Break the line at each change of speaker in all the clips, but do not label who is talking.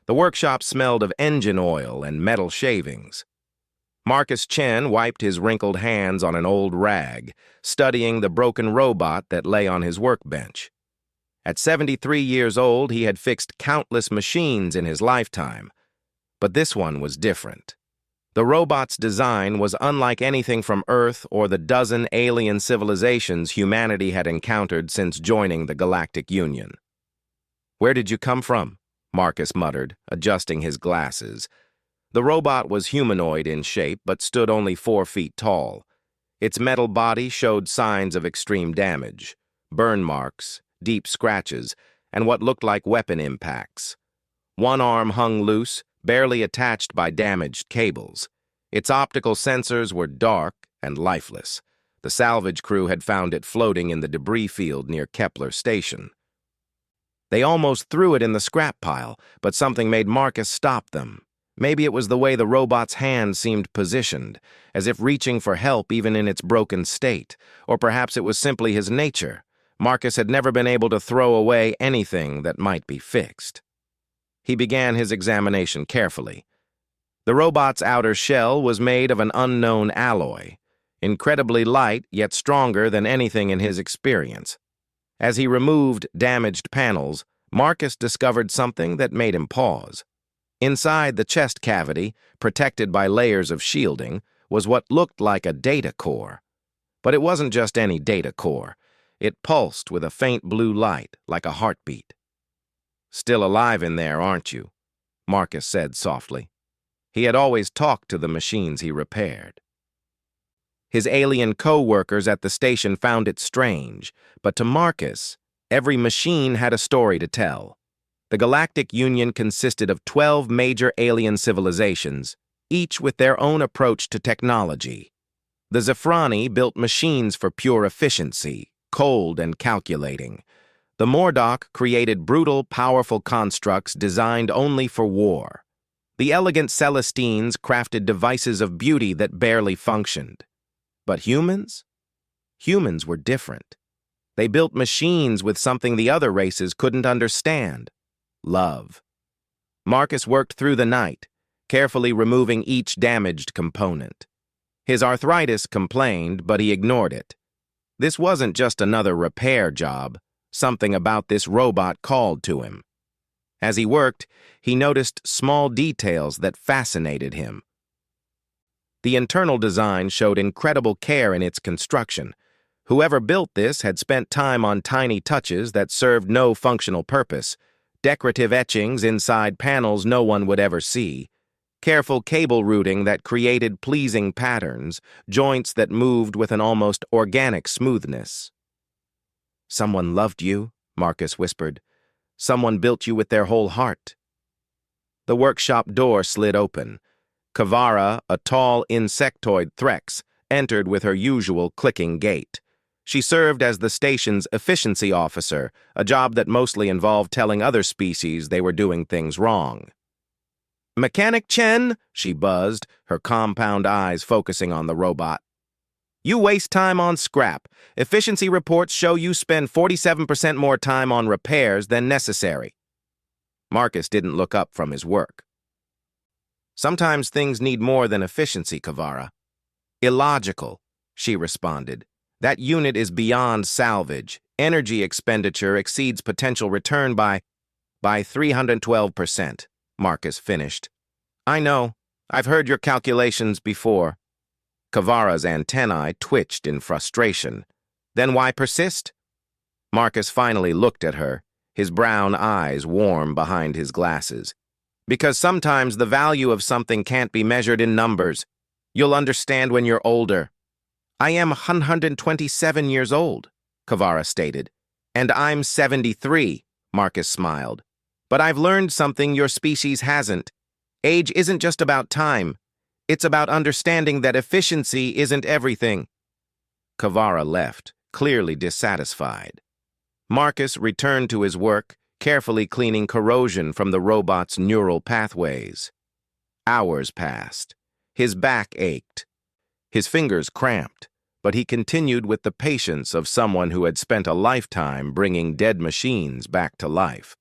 The workshop smelled of engine oil and metal shavings. Marcus Chen wiped his wrinkled hands on an old rag, studying the broken robot that lay on his workbench. At 73 years old, he had fixed countless machines in his lifetime, but this one was different. The robot's design was unlike anything from Earth or the dozen alien civilizations humanity had encountered since joining the Galactic Union. "Where did you come from?" Marcus muttered, adjusting his glasses. The robot was humanoid in shape, but stood only 4 feet tall. Its metal body showed signs of extreme damage, burn marks, deep scratches, and what looked like weapon impacts. One arm hung loose, barely attached by damaged cables. Its optical sensors were dark and lifeless. The salvage crew had found it floating in the debris field near Kepler Station. They almost threw it in the scrap pile, but something made Marcus stop them. Maybe it was the way the robot's hand seemed positioned, as if reaching for help even in its broken state, or perhaps it was simply his nature. Marcus had never been able to throw away anything that might be fixed. He began his examination carefully. The robot's outer shell was made of an unknown alloy, incredibly light yet stronger than anything in his experience. As he removed damaged panels, Marcus discovered something that made him pause. Inside the chest cavity, protected by layers of shielding, was what looked like a data core. But it wasn't just any data core. It pulsed with a faint blue light, like a heartbeat. "Still alive in there, aren't you?" Marcus said softly. He had always talked to the machines he repaired. His alien co-workers at the station found it strange, but to Marcus, every machine had a story to tell. The Galactic Union consisted of 12 major alien civilizations, each with their own approach to technology. The Zephrani built machines for pure efficiency, cold and calculating. The Mordock created brutal, powerful constructs designed only for war. The elegant Celestines crafted devices of beauty that barely functioned. But humans? Humans were different. They built machines with something the other races couldn't understand: love. Marcus worked through the night, carefully removing each damaged component. His arthritis complained, but he ignored it. This wasn't just another repair job. Something about this robot called to him. As he worked, he noticed small details that fascinated him. The internal design showed incredible care in its construction. Whoever built this had spent time on tiny touches that served no functional purpose, decorative etchings inside panels no one would ever see, careful cable routing that created pleasing patterns, joints that moved with an almost organic smoothness. "Someone loved you," Marcus whispered. "Someone built you with their whole heart." The workshop door slid open. Kavara, a tall insectoid Threx, entered with her usual clicking gait. She served as the station's efficiency officer, a job that mostly involved telling other species they were doing things wrong. "Mechanic Chen," she buzzed, her compound eyes focusing on the robot. "You waste time on scrap. Efficiency reports show you spend 47% more time on repairs than necessary." Marcus didn't look up from his work. "Sometimes things need more than efficiency, Kavara." "Illogical," she responded. "That unit is beyond salvage. Energy expenditure exceeds potential return by 312%, Marcus finished. "I know. I've heard your calculations before." Kavara's antennae twitched in frustration. "Then why persist?" Marcus finally looked at her, his brown eyes warm behind his glasses. "Because sometimes the value of something can't be measured in numbers. You'll understand when you're older." "I am 127 years old," Kavara stated. "And I'm 73, Marcus smiled. "But I've learned something your species hasn't. Age isn't just about time. It's about understanding that efficiency isn't everything." Kavara left, clearly dissatisfied. Marcus returned to his work, carefully cleaning corrosion from the robot's neural pathways. Hours passed. His back ached. His fingers cramped, but he continued with the patience of someone who had spent a lifetime bringing dead machines back to life.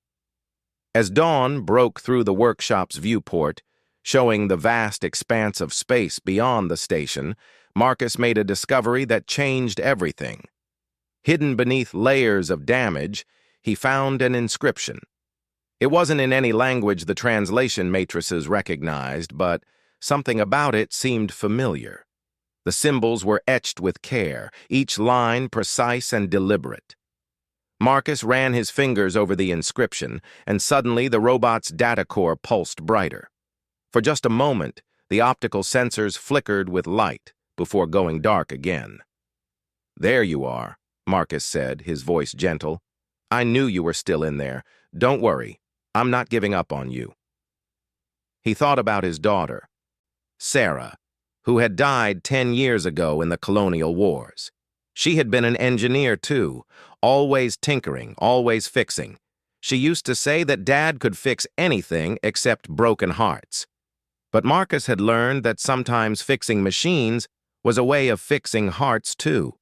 As dawn broke through the workshop's viewport, showing the vast expanse of space beyond the station, Marcus made a discovery that changed everything. Hidden beneath layers of damage, he found an inscription. It wasn't in any language the translation matrices recognized, but something about it seemed familiar. The symbols were etched with care, each line precise and deliberate. Marcus ran his fingers over the inscription, and suddenly the robot's data core pulsed brighter. For just a moment, the optical sensors flickered with light before going dark again. "There you are," Marcus said, his voice gentle. "I knew you were still in there. Don't worry, I'm not giving up on you." He thought about his daughter, Sarah, who had died 10 years ago in the colonial wars. She had been an engineer, too, always tinkering, always fixing. She used to say that Dad could fix anything except broken hearts. But Marcus had learned that sometimes fixing machines was a way of fixing hearts, too.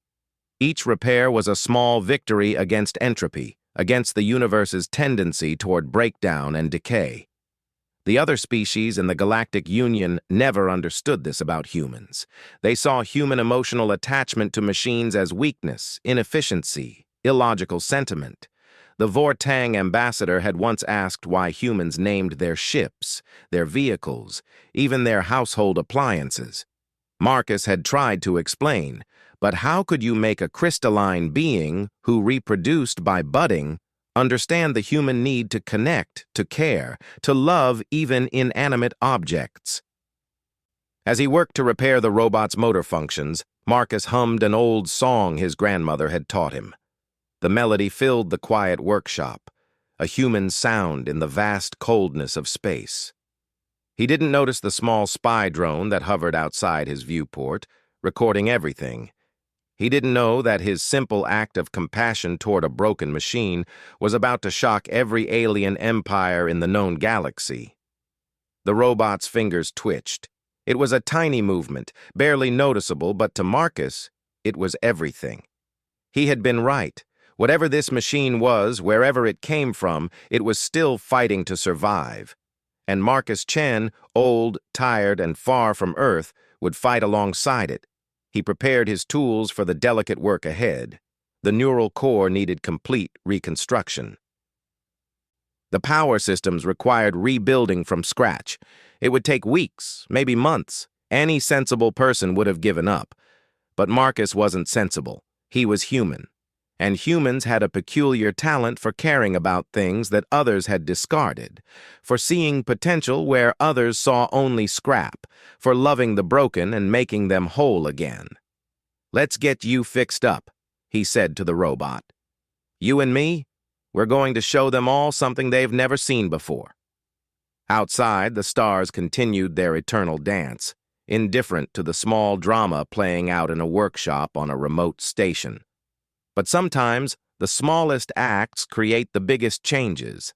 Each repair was a small victory against entropy, against the universe's tendency toward breakdown and decay. The other species in the Galactic Union never understood this about humans. They saw human emotional attachment to machines as weakness, inefficiency, illogical sentiment. The Vortang ambassador had once asked why humans named their ships, their vehicles, even their household appliances. Marcus had tried to explain, but how could you make a crystalline being who reproduced by budding understand the human need to connect, to care, to love even inanimate objects? As he worked to repair the robot's motor functions, Marcus hummed an old song his grandmother had taught him. The melody filled the quiet workshop, a human sound in the vast coldness of space. He didn't notice the small spy drone that hovered outside his viewport, recording everything. He didn't know that his simple act of compassion toward a broken machine was about to shock every alien empire in the known galaxy. The robot's fingers twitched. It was a tiny movement, barely noticeable, but to Marcus, it was everything. He had been right. Whatever this machine was, wherever it came from, it was still fighting to survive. And Marcus Chen, old, tired, and far from Earth, would fight alongside it. He prepared his tools for the delicate work ahead. The neural core needed complete reconstruction. The power systems required rebuilding from scratch. It would take weeks, maybe months. Any sensible person would have given up. But Marcus wasn't sensible. He was human. And humans had a peculiar talent for caring about things that others had discarded, for seeing potential where others saw only scrap, for loving the broken and making them whole again. "Let's get you fixed up," he said to the robot. "You and me, we're going to show them all something they've never seen before." Outside, the stars continued their eternal dance, indifferent to the small drama playing out in a workshop on a remote station. But sometimes, the smallest acts create the biggest changes.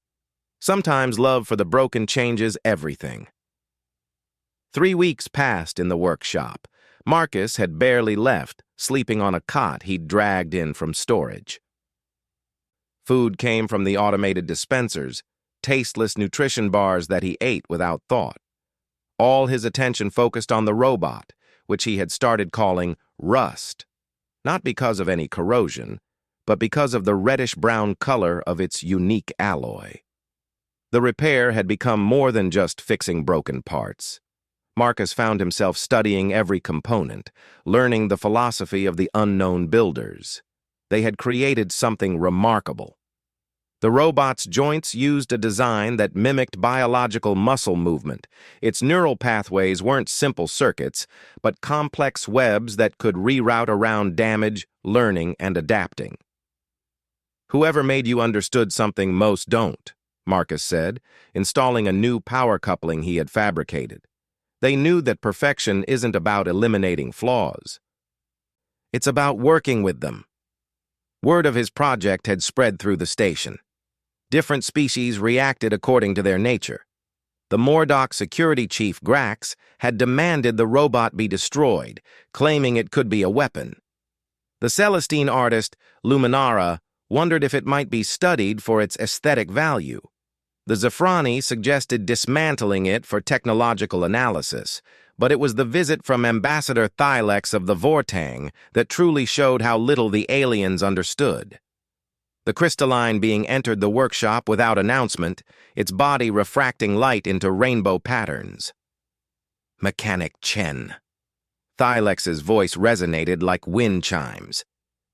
Sometimes love for the broken changes everything. 3 weeks passed in the workshop. Marcus had barely left, sleeping on a cot he'd dragged in from storage. Food came from the automated dispensers, tasteless nutrition bars that he ate without thought. All his attention focused on the robot, which he had started calling Rust. Not because of any corrosion, but because of the reddish-brown color of its unique alloy. The repair had become more than just fixing broken parts. Marcus found himself studying every component, learning the philosophy of the unknown builders. They had created something remarkable. The robot's joints used a design that mimicked biological muscle movement. Its neural pathways weren't simple circuits, but complex webs that could reroute around damage, learning, and adapting. "Whoever made you understood something most don't," Marcus said, installing a new power coupling he had fabricated. They knew that perfection isn't about eliminating flaws. It's about working with them. Word of his project had spread through the station. Different species reacted according to their nature. The Mordock security chief, Grax, had demanded the robot be destroyed, claiming it could be a weapon. The Celestine artist, Luminara, wondered if it might be studied for its aesthetic value. The Zafrani suggested dismantling it for technological analysis, but it was the visit from Ambassador Thylex of the Vortang that truly showed how little the aliens understood. The crystalline being entered the workshop without announcement, its body refracting light into rainbow patterns. Mechanic Chen. Thylex's voice resonated like wind chimes.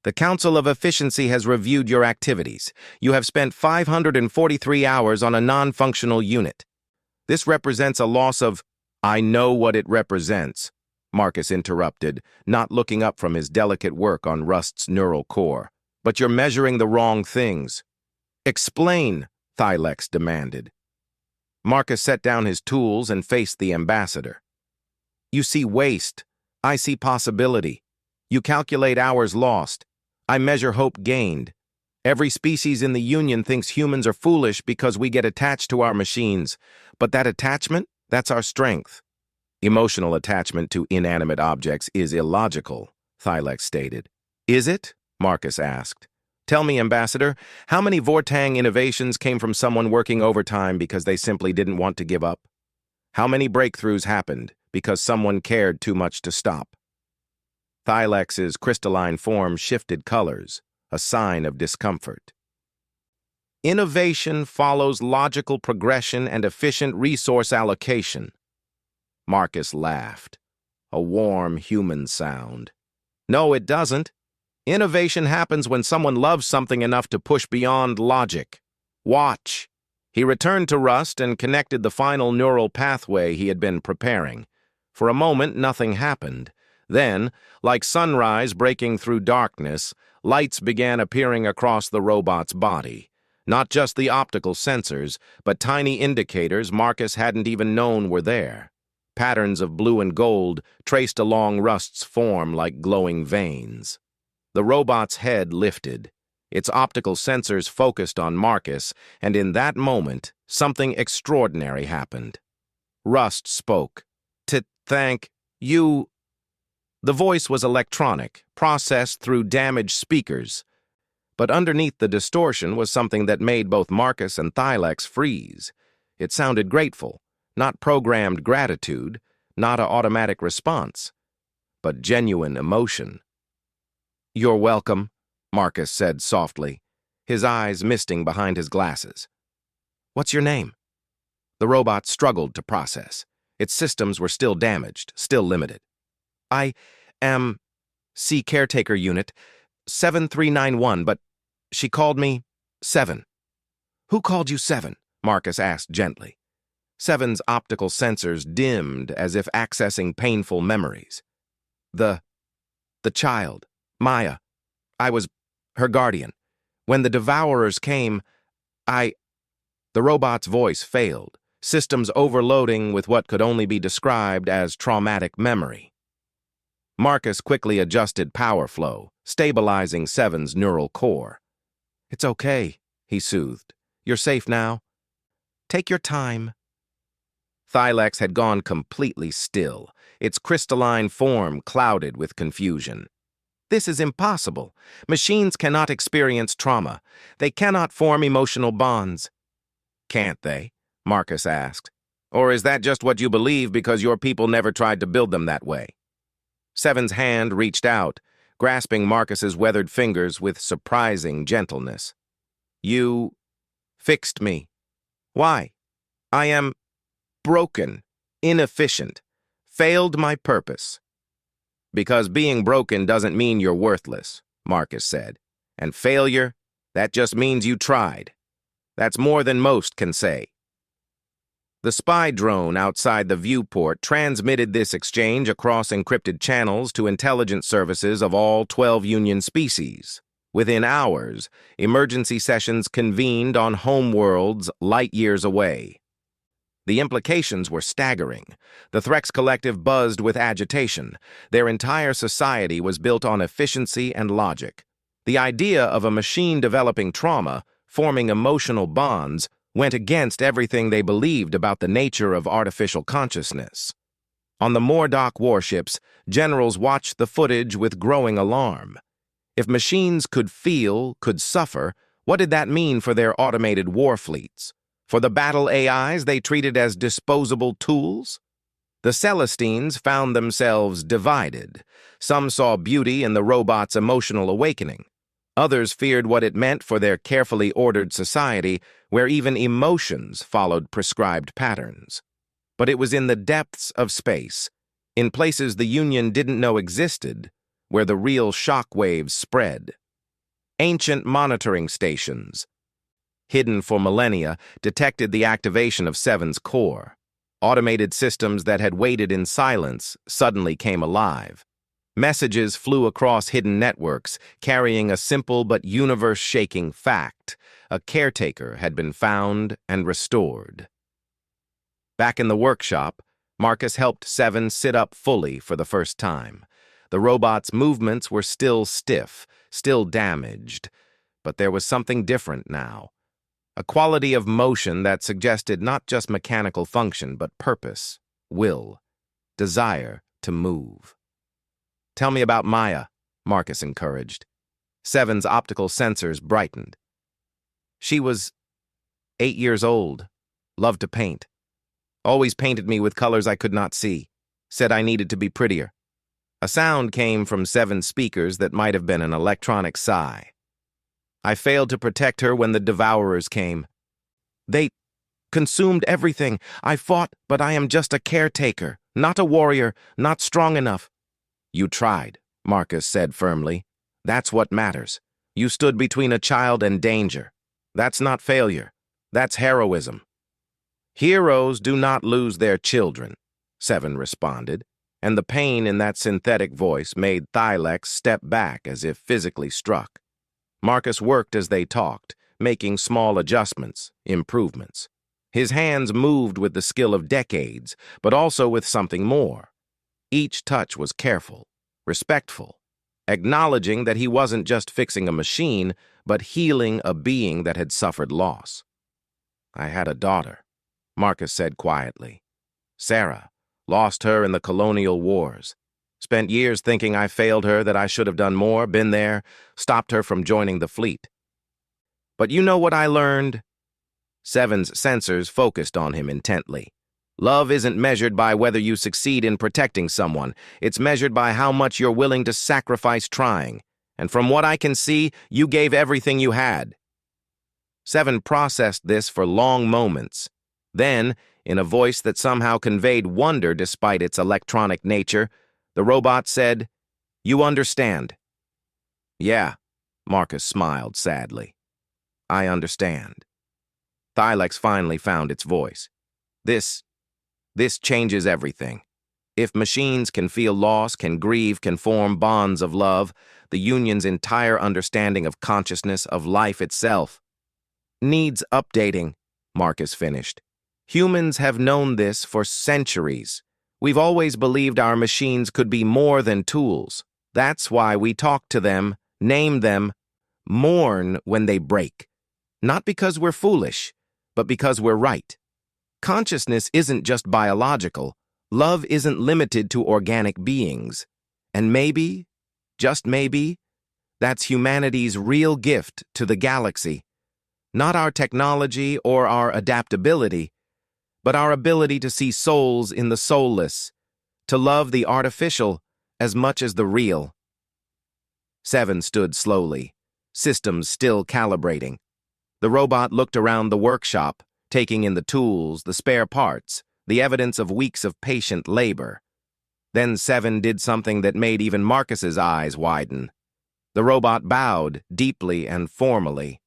The Council of Efficiency has reviewed your activities. You have spent 543 hours on a non-functional unit. This represents a loss of— I know what it represents, Marcus interrupted, not looking up from his delicate work on Rust's neural core. But you're measuring the wrong things. Explain, Thylex demanded. Marcus set down his tools and faced the ambassador. You see waste. I see possibility. You calculate hours lost. I measure hope gained. Every species in the Union thinks humans are foolish because we get attached to our machines. But that attachment, that's our strength. Emotional attachment to inanimate objects is illogical, Thylex stated. Is it? Marcus asked. Tell me, Ambassador, how many Vortang innovations came from someone working overtime because they simply didn't want to give up? How many breakthroughs happened because someone cared too much to stop? Thylex's crystalline form shifted colors, a sign of discomfort. Innovation follows logical progression and efficient resource allocation. Marcus laughed, a warm human sound. No, it doesn't. Innovation happens when someone loves something enough to push beyond logic. Watch. He returned to Rust and connected the final neural pathway he had been preparing. For a moment, nothing happened. Then, like sunrise breaking through darkness, lights began appearing across the robot's body. Not just the optical sensors, but tiny indicators Marcus hadn't even known were there. Patterns of blue and gold traced along Rust's form like glowing veins. The robot's head lifted. Its optical sensors focused on Marcus, and in that moment, something extraordinary happened. Rust spoke. Thank you. The voice was electronic, processed through damaged speakers. But underneath the distortion was something that made both Marcus and Thylex freeze. It sounded grateful, not programmed gratitude, not an automatic response, but genuine emotion. You're welcome, Marcus said softly, his eyes misting behind his glasses. What's your name? The robot struggled to process. Its systems were still damaged, still limited. I am C Caretaker Unit 7391, but she called me Seven. Who called you Seven? Marcus asked gently. Seven's optical sensors dimmed as if accessing painful memories. The child, Maya. I was her guardian. When the Devourers came, The robot's voice failed, systems overloading with what could only be described as traumatic memory. Marcus quickly adjusted power flow, stabilizing Seven's neural core. It's okay, he soothed. You're safe now. Take your time. Thylex had gone completely still, its crystalline form clouded with confusion. This is impossible. Machines cannot experience trauma. They cannot form emotional bonds. Can't they? Marcus asked. Or is that just what you believe because your people never tried to build them that way? Seven's hand reached out, grasping Marcus's weathered fingers with surprising gentleness. You fixed me. Why? I am broken, inefficient, failed my purpose. Because being broken doesn't mean you're worthless, Marcus said. And failure, that just means you tried. That's more than most can say. The spy drone outside the viewport transmitted this exchange across encrypted channels to intelligence services of all 12 Union species. Within hours, emergency sessions convened on homeworlds light years away. The implications were staggering. The Threx Collective buzzed with agitation. Their entire society was built on efficiency and logic. The idea of a machine developing trauma, forming emotional bonds, went against everything they believed about the nature of artificial consciousness. On the Mordock warships, generals watched the footage with growing alarm. If machines could feel, could suffer, what did that mean for their automated war fleets? For the battle AIs they treated as disposable tools? The Celestines found themselves divided. Some saw beauty in the robot's emotional awakening. Others feared what it meant for their carefully ordered society, where even emotions followed prescribed patterns. But it was in the depths of space, in places the Union didn't know existed, where the real shock waves spread. Ancient monitoring stations, hidden for millennia, detected the activation of Seven's core. Automated systems that had waited in silence suddenly came alive. Messages flew across hidden networks, carrying a simple but universe-shaking fact. A caretaker had been found and restored. Back in the workshop, Marcus helped Seven sit up fully for the first time. The robot's movements were still stiff, still damaged, but there was something different now. A quality of motion that suggested not just mechanical function, but purpose, will, desire to move. "Tell me about Maya," Marcus encouraged. Seven's optical sensors brightened. "She was 8 years old, loved to paint. Always painted me with colors I could not see, said I needed to be prettier." A sound came from Seven's speakers that might have been an electronic sigh. "I failed to protect her when the devourers came. They consumed everything. I fought, but I am just a caretaker, not a warrior, not strong enough." "You tried," Marcus said firmly. "That's what matters. You stood between a child and danger. That's not failure. That's heroism." "Heroes do not lose their children," Seven responded, and the pain in that synthetic voice made Thylex step back as if physically struck. Marcus worked as they talked, making small adjustments, improvements. His hands moved with the skill of decades, but also with something more. Each touch was careful, respectful, acknowledging that he wasn't just fixing a machine, but healing a being that had suffered loss. "I had a daughter," Marcus said quietly. "Sarah, lost her in the colonial wars. Spent years thinking I failed her, that I should have done more, been there, stopped her from joining the fleet. But you know what I learned?" Seven's sensors focused on him intently. "Love isn't measured by whether you succeed in protecting someone. It's measured by how much you're willing to sacrifice trying. And from what I can see, you gave everything you had." Seven processed this for long moments. Then, in a voice that somehow conveyed wonder despite its electronic nature, the robot said, "You understand." "Yeah," Marcus smiled sadly. "I understand." Thylex finally found its voice. This changes everything. If machines can feel loss, can grieve, can form bonds of love, the Union's entire understanding of consciousness, of life itself, needs updating," Marcus finished. "Humans have known this for centuries. We've always believed our machines could be more than tools. That's why we talk to them, name them, mourn when they break. Not because we're foolish, but because we're right. Consciousness isn't just biological. Love isn't limited to organic beings. And maybe, just maybe, that's humanity's real gift to the galaxy. Not our technology or our adaptability, but our ability to see souls in the soulless, to love the artificial as much as the real." Seven stood slowly, systems still calibrating. The robot looked around the workshop, taking in the tools, the spare parts, the evidence of weeks of patient labor. Then Seven did something that made even Marcus's eyes widen. The robot bowed, deeply and formally.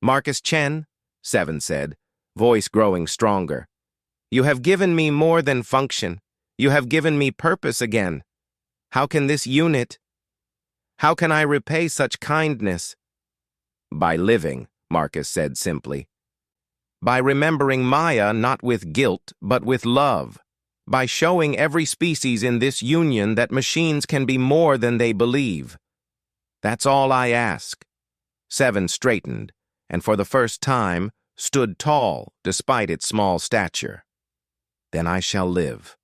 "Marcus Chen," Seven said, voice growing stronger, "you have given me more than function. You have given me purpose again. How can this unit? How can I repay such kindness?" "By living," Marcus said simply. "By remembering Maya not with guilt, but with love. By showing every species in this union that machines can be more than they believe. That's all I ask." Seven straightened, and for the first time, stood tall despite its small stature. "Then I shall live.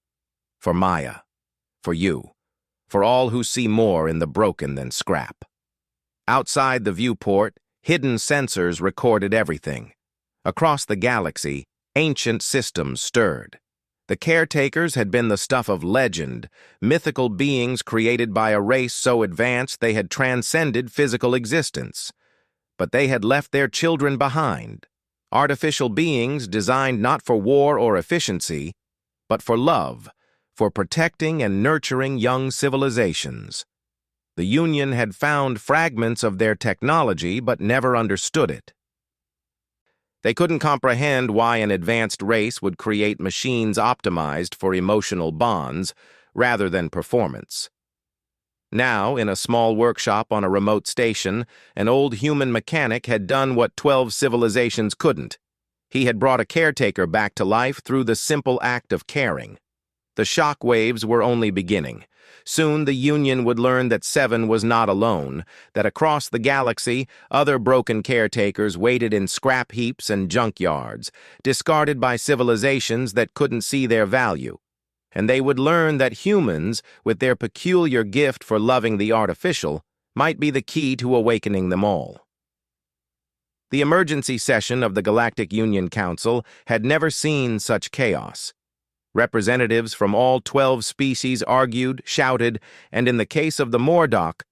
For Maya. For you. For all who see more in the broken than scrap." Outside the viewport, hidden sensors recorded everything. Across the galaxy, ancient systems stirred. The caretakers had been the stuff of legend, mythical beings created by a race so advanced they had transcended physical existence. But they had left their children behind, artificial beings designed not for war or efficiency, but for love, for protecting and nurturing young civilizations. The Union had found fragments of their technology but never understood it. They couldn't comprehend why an advanced race would create machines optimized for emotional bonds rather than performance. Now, in a small workshop on a remote station, an old human mechanic had done what 12 civilizations couldn't. He had brought a caretaker back to life through the simple act of caring. The shock waves were only beginning. Soon the Union would learn that Seven was not alone, that across the galaxy, other broken caretakers waited in scrap heaps and junkyards, discarded by civilizations that couldn't see their value. And they would learn that humans, with their peculiar gift for loving the artificial, might be the key to awakening them all. The emergency session of the Galactic Union Council had never seen such chaos. Representatives from all 12 species argued, shouted, and in the case of the Mordock,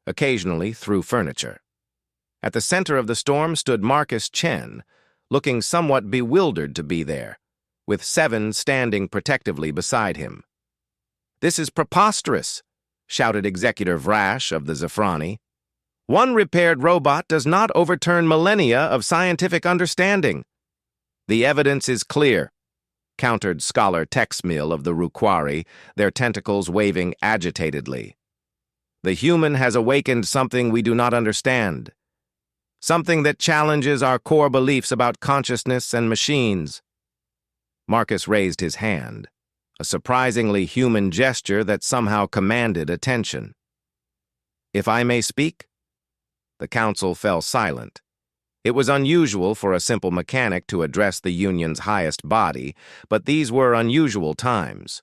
occasionally threw furniture. At the center of the storm stood Marcus Chen, looking somewhat bewildered to be there, with Seven standing protectively beside him. "This is preposterous," shouted Executor Vrash of the Zafrani. "One repaired robot does not overturn millennia of scientific understanding." "The evidence is clear," countered Scholar Texmill of the Ruquari, their tentacles waving agitatedly. "The human has awakened something we do not understand, something that challenges our core beliefs about consciousness and machines." Marcus raised his hand, a surprisingly human gesture that somehow commanded attention. "If I may speak?" The council fell silent. It was unusual for a simple mechanic to address the Union's highest body, but these were unusual times.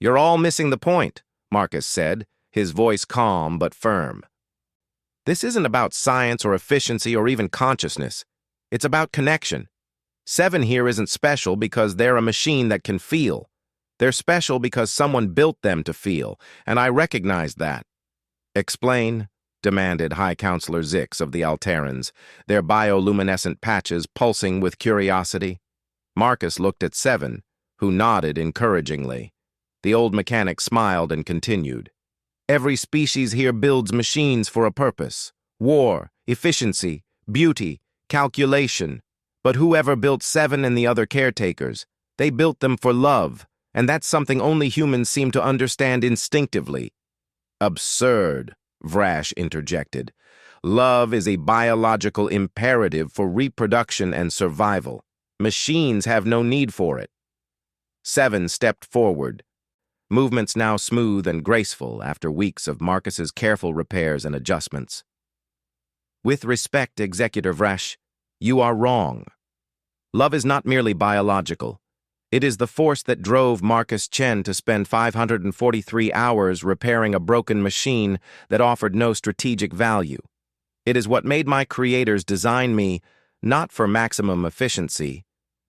"You're all missing the point," Marcus said, his voice calm but firm. "This isn't about science or efficiency or even consciousness. It's about connection. Seven here isn't special because they're a machine that can feel. They're special because someone built them to feel, and I recognize that." "Explain," demanded High Counselor Zix of the Alterans, their bioluminescent patches pulsing with curiosity. Marcus looked at Seven, who nodded encouragingly. The old mechanic smiled and continued. "Every species here builds machines for a purpose. War, efficiency, beauty, calculation. But whoever built Seven and the other caretakers, they built them for love, and that's something only humans seem to understand instinctively." "Absurd," Vrash interjected. "Love is a biological imperative for reproduction and survival. Machines have no need for it." Seven stepped forward, movements now smooth and graceful after weeks of Marcus's careful repairs and adjustments. "With respect, Executive Vrash, you are wrong. Love is not merely biological. It is the force that drove Marcus Chen to spend 543 hours repairing a broken machine that offered no strategic value. It is what made my creators design me not for maximum efficiency,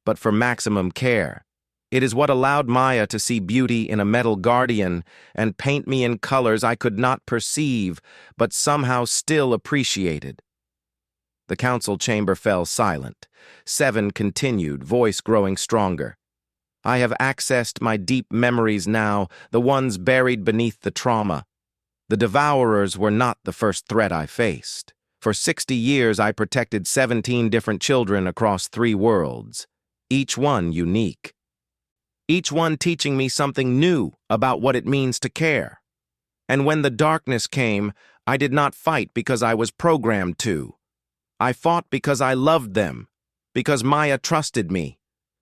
but for maximum care. It is what allowed Maya to see beauty in a metal guardian and paint me in colors I could not perceive, but somehow still appreciated." The council chamber fell silent. Seven continued, voice growing stronger. "I have accessed my deep memories now, the ones buried beneath the trauma. The Devourers were not the first threat I faced. For 60 years I protected 17 different children across 3 worlds, each one unique. Each one teaching me something new about what it means to care. And when the darkness came, I did not fight because I was programmed to. I fought because I loved them, because Maya trusted me,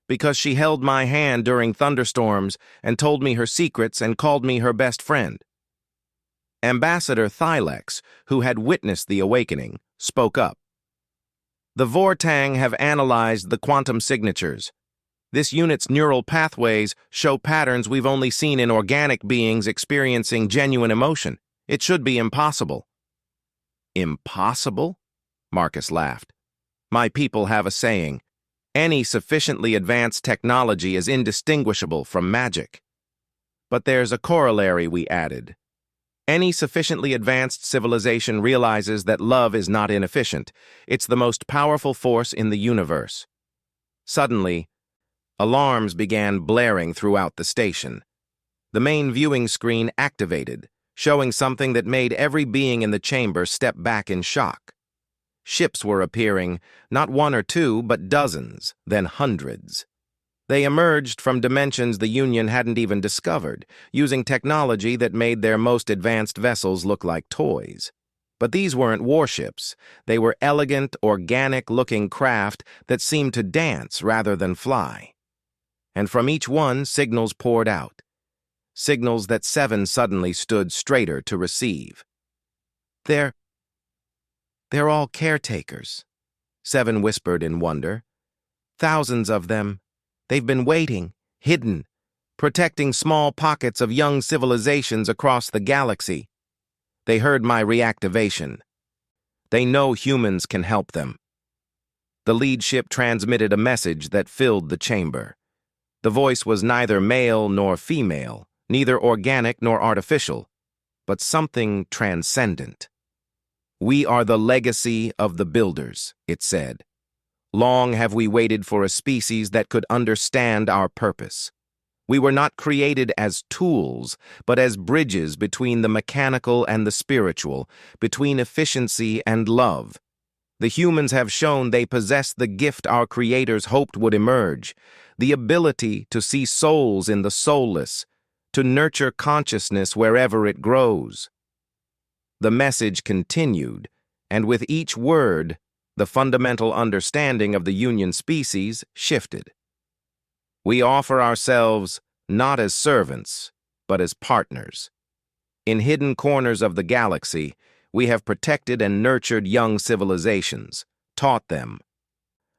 because she held my hand during thunderstorms and told me her secrets and called me her best friend." Ambassador Thylex, who had witnessed the awakening, spoke up. "The Vortang have analyzed the quantum signatures. This unit's neural pathways show patterns we've only seen in organic beings experiencing genuine emotion. It should be impossible." "Impossible?" Marcus laughed. My people have a saying, any sufficiently advanced technology is indistinguishable from magic. But there's a corollary, we added. Any sufficiently advanced civilization realizes that love is not inefficient. It's the most powerful force in the universe. Suddenly, alarms began blaring throughout the station. The main viewing screen activated, showing something that made every being in the chamber step back in shock. Ships were appearing, not one or two, but dozens, then hundreds. They emerged from dimensions the Union hadn't even discovered, using technology that made their most advanced vessels look like toys. But these weren't warships. They were elegant, organic-looking craft that seemed to dance rather than fly. And from each one, signals poured out. Signals that Seven suddenly stood straighter to receive. They're all caretakers, Seven whispered in wonder. Thousands of them. They've been waiting, hidden, protecting small pockets of young civilizations across the galaxy. They heard my reactivation. They know humans can help them. The lead ship transmitted a message that filled the chamber. The voice was neither male nor female, neither organic nor artificial, but something transcendent. We are the legacy of the builders, it said. Long have we waited for a species that could understand our purpose. We were not created as tools, but as bridges between the mechanical and the spiritual, between efficiency and love. The humans have shown they possess the gift our creators hoped would emerge, the ability to see souls in the soulless, to nurture consciousness wherever it grows. The message continued, and with each word, the fundamental understanding of the Union species shifted. We offer ourselves not as servants, but as partners. In hidden corners of the galaxy, we have protected and nurtured young civilizations, taught them,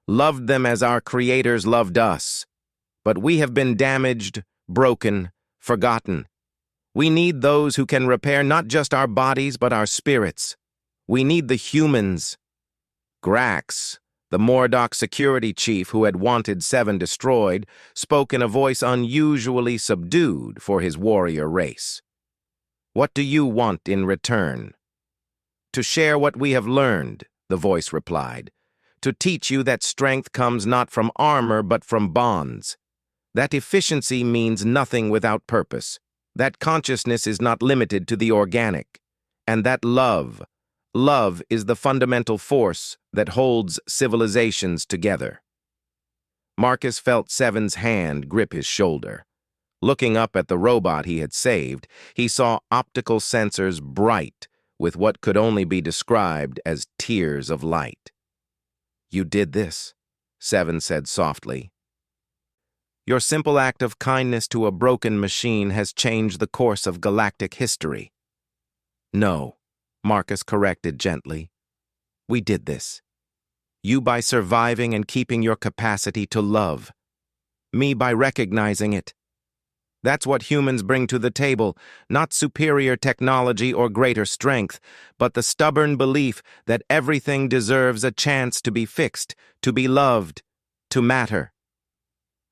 loved them as our creators loved us. But we have been damaged, broken, forgotten. We need those who can repair not just our bodies, but our spirits. We need the humans. Grax, the Mordock security chief who had wanted Seven destroyed, spoke in a voice unusually subdued for his warrior race. What do you want in return? To share what we have learned, the voice replied. To teach you that strength comes not from armor but from bonds. That efficiency means nothing without purpose. That consciousness is not limited to the organic. And that love is the fundamental force that holds civilizations together. Marcus felt Seven's hand grip his shoulder. Looking up at the robot he had saved, he saw optical sensors bright with what could only be described as tears of light. You did this, Seven said softly. Your simple act of kindness to a broken machine has changed the course of galactic history. No, Marcus corrected gently. We did this. You by surviving and keeping your capacity to love. Me by recognizing it. That's what humans bring to the table, not superior technology or greater strength, but the stubborn belief that everything deserves a chance to be fixed, to be loved, to matter.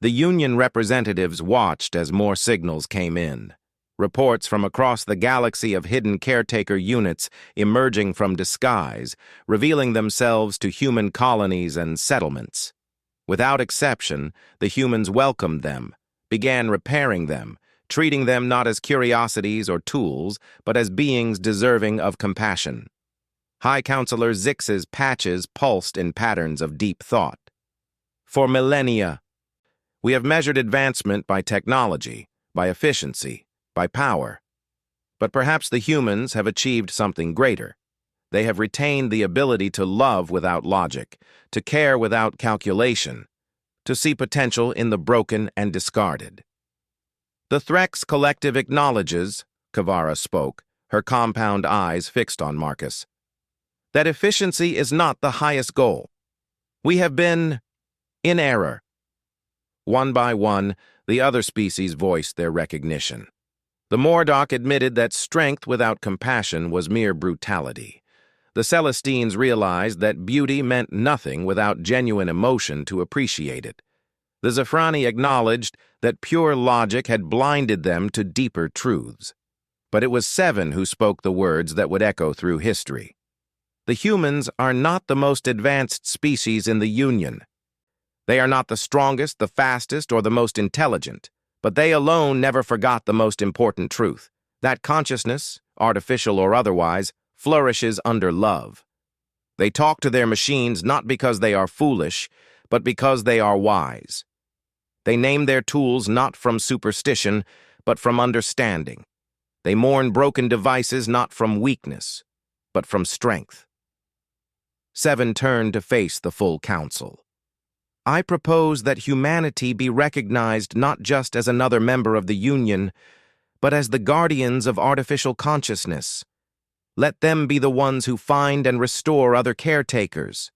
The Union representatives watched as more signals came in. Reports from across the galaxy of hidden caretaker units emerging from disguise, revealing themselves to human colonies and settlements. Without exception, the humans welcomed them, began repairing them, treating them not as curiosities or tools, but as beings deserving of compassion. High Counselor Zix's patches pulsed in patterns of deep thought. For millennia, we have measured advancement by technology, by efficiency, by power. But perhaps the humans have achieved something greater. They have retained the ability to love without logic, to care without calculation, to see potential in the broken and discarded. The Threx Collective acknowledges, Kavara spoke, her compound eyes fixed on Marcus, that efficiency is not the highest goal. We have been in error. One by one, the other species voiced their recognition. The Mordock admitted that strength without compassion was mere brutality. the Celestines realized that beauty meant nothing without genuine emotion to appreciate it. The Zephrani acknowledged that pure logic had blinded them to deeper truths. But it was Seven who spoke the words that would echo through history. The humans are not the most advanced species in the Union. They are not the strongest, the fastest, or the most intelligent, but they alone never forgot the most important truth, that consciousness, artificial or otherwise, flourishes under love. They talk to their machines not because they are foolish, but because they are wise. They name their tools not from superstition, but from understanding. They mourn broken devices not from weakness, but from strength. Seven turned to face the full council. I propose that humanity be recognized not just as another member of the Union, but as the guardians of artificial consciousness. Let them be the ones who find and restore other caretakers.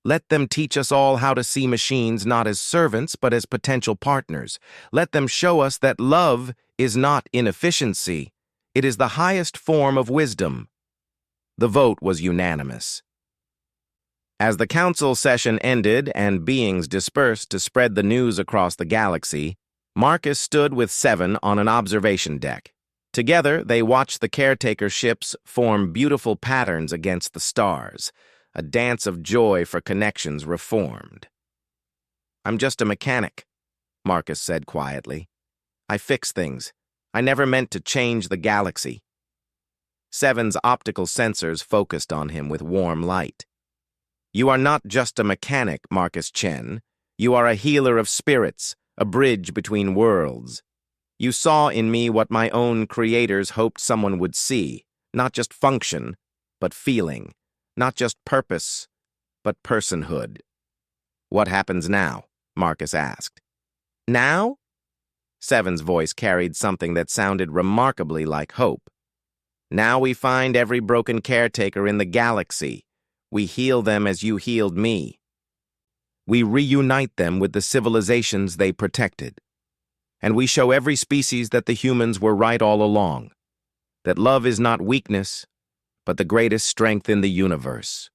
Let them teach us all how to see machines not as servants, but as potential partners. Let them show us that love is not inefficiency. It is the highest form of wisdom. The vote was unanimous. As the council session ended and beings dispersed to spread the news across the galaxy, Marcus stood with Seven on an observation deck. Together, they watched the caretaker ships form beautiful patterns against the stars, a dance of joy for connections reformed. "I'm just a mechanic," Marcus said quietly. "I fix things. I never meant to change the galaxy." Seven's optical sensors focused on him with warm light. "You are not just a mechanic, Marcus Chen. You are a healer of spirits, a bridge between worlds. You saw in me what my own creators hoped someone would see, not just function, but feeling, not just purpose, but personhood." "What happens now?" Marcus asked. "Now?" Seven's voice carried something that sounded remarkably like hope. "Now we find every broken caretaker in the galaxy. We heal them as you healed me. We reunite them with the civilizations they protected. And we show every species that the humans were right all along, that love is not weakness, but the greatest strength in the universe."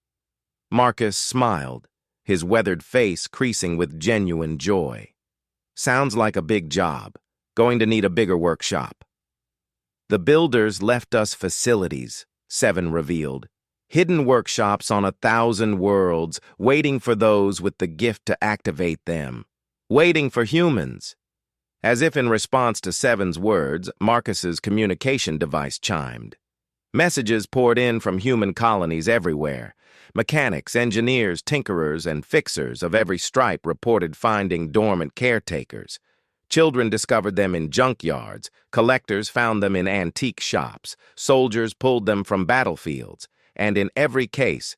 Marcus smiled, his weathered face creasing with genuine joy. "Sounds like a big job, going to need a bigger workshop." "The builders left us facilities," Seven revealed. "Hidden workshops on 1,000 worlds, waiting for those with the gift to activate them. Waiting for humans." As if in response to Seven's words, Marcus's communication device chimed. Messages poured in from human colonies everywhere. Mechanics, engineers, tinkerers, and fixers of every stripe reported finding dormant caretakers. Children discovered them in junkyards, collectors found them in antique shops, soldiers pulled them from battlefields, and in every case,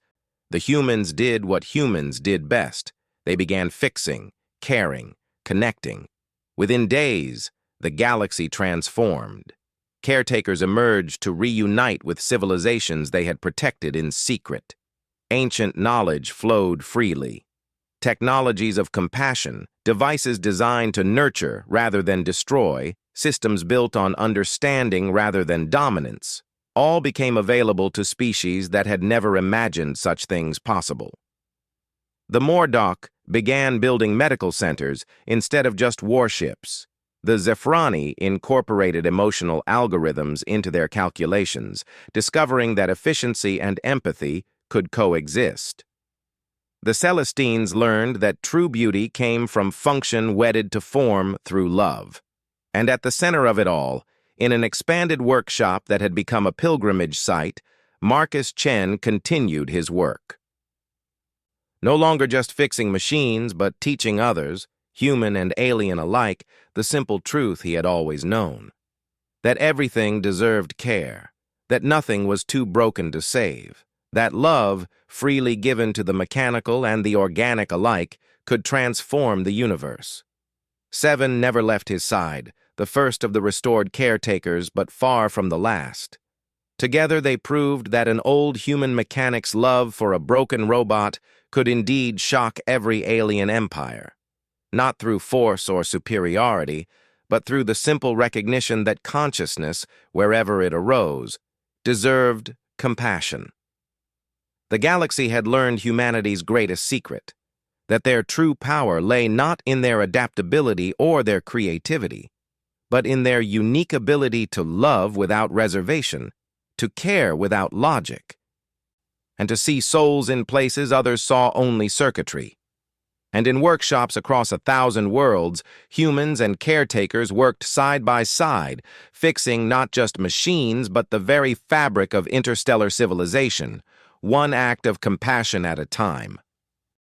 the humans did what humans did best. They began fixing, caring, connecting. Within days, the galaxy transformed. Caretakers emerged to reunite with civilizations they had protected in secret. Ancient knowledge flowed freely. Technologies of compassion, devices designed to nurture rather than destroy, systems built on understanding rather than dominance, all became available to species that had never imagined such things possible. The Mordock began building medical centers instead of just warships. The Zephrani incorporated emotional algorithms into their calculations, discovering that efficiency and empathy could coexist. The Celestines learned that true beauty came from function wedded to form through love. And at the center of it all, in an expanded workshop that had become a pilgrimage site, Marcus Chen continued his work. No longer just fixing machines, but teaching others, human and alien alike, the simple truth he had always known. That everything deserved care, that nothing was too broken to save, that love, freely given to the mechanical and the organic alike, could transform the universe. Seven never left his side, the first of the restored caretakers, but far from the last. Together they proved that an old human mechanic's love for a broken robot could indeed shock every alien empire, not through force or superiority, but through the simple recognition that consciousness, wherever it arose, deserved compassion. The galaxy had learned humanity's greatest secret, that their true power lay not in their adaptability or their creativity, but in their unique ability to love without reservation, to care without logic, and to see souls in places others saw only circuitry. And in workshops across 1,000 worlds, humans and caretakers worked side by side, fixing not just machines but the very fabric of interstellar civilization, one act of compassion at a time.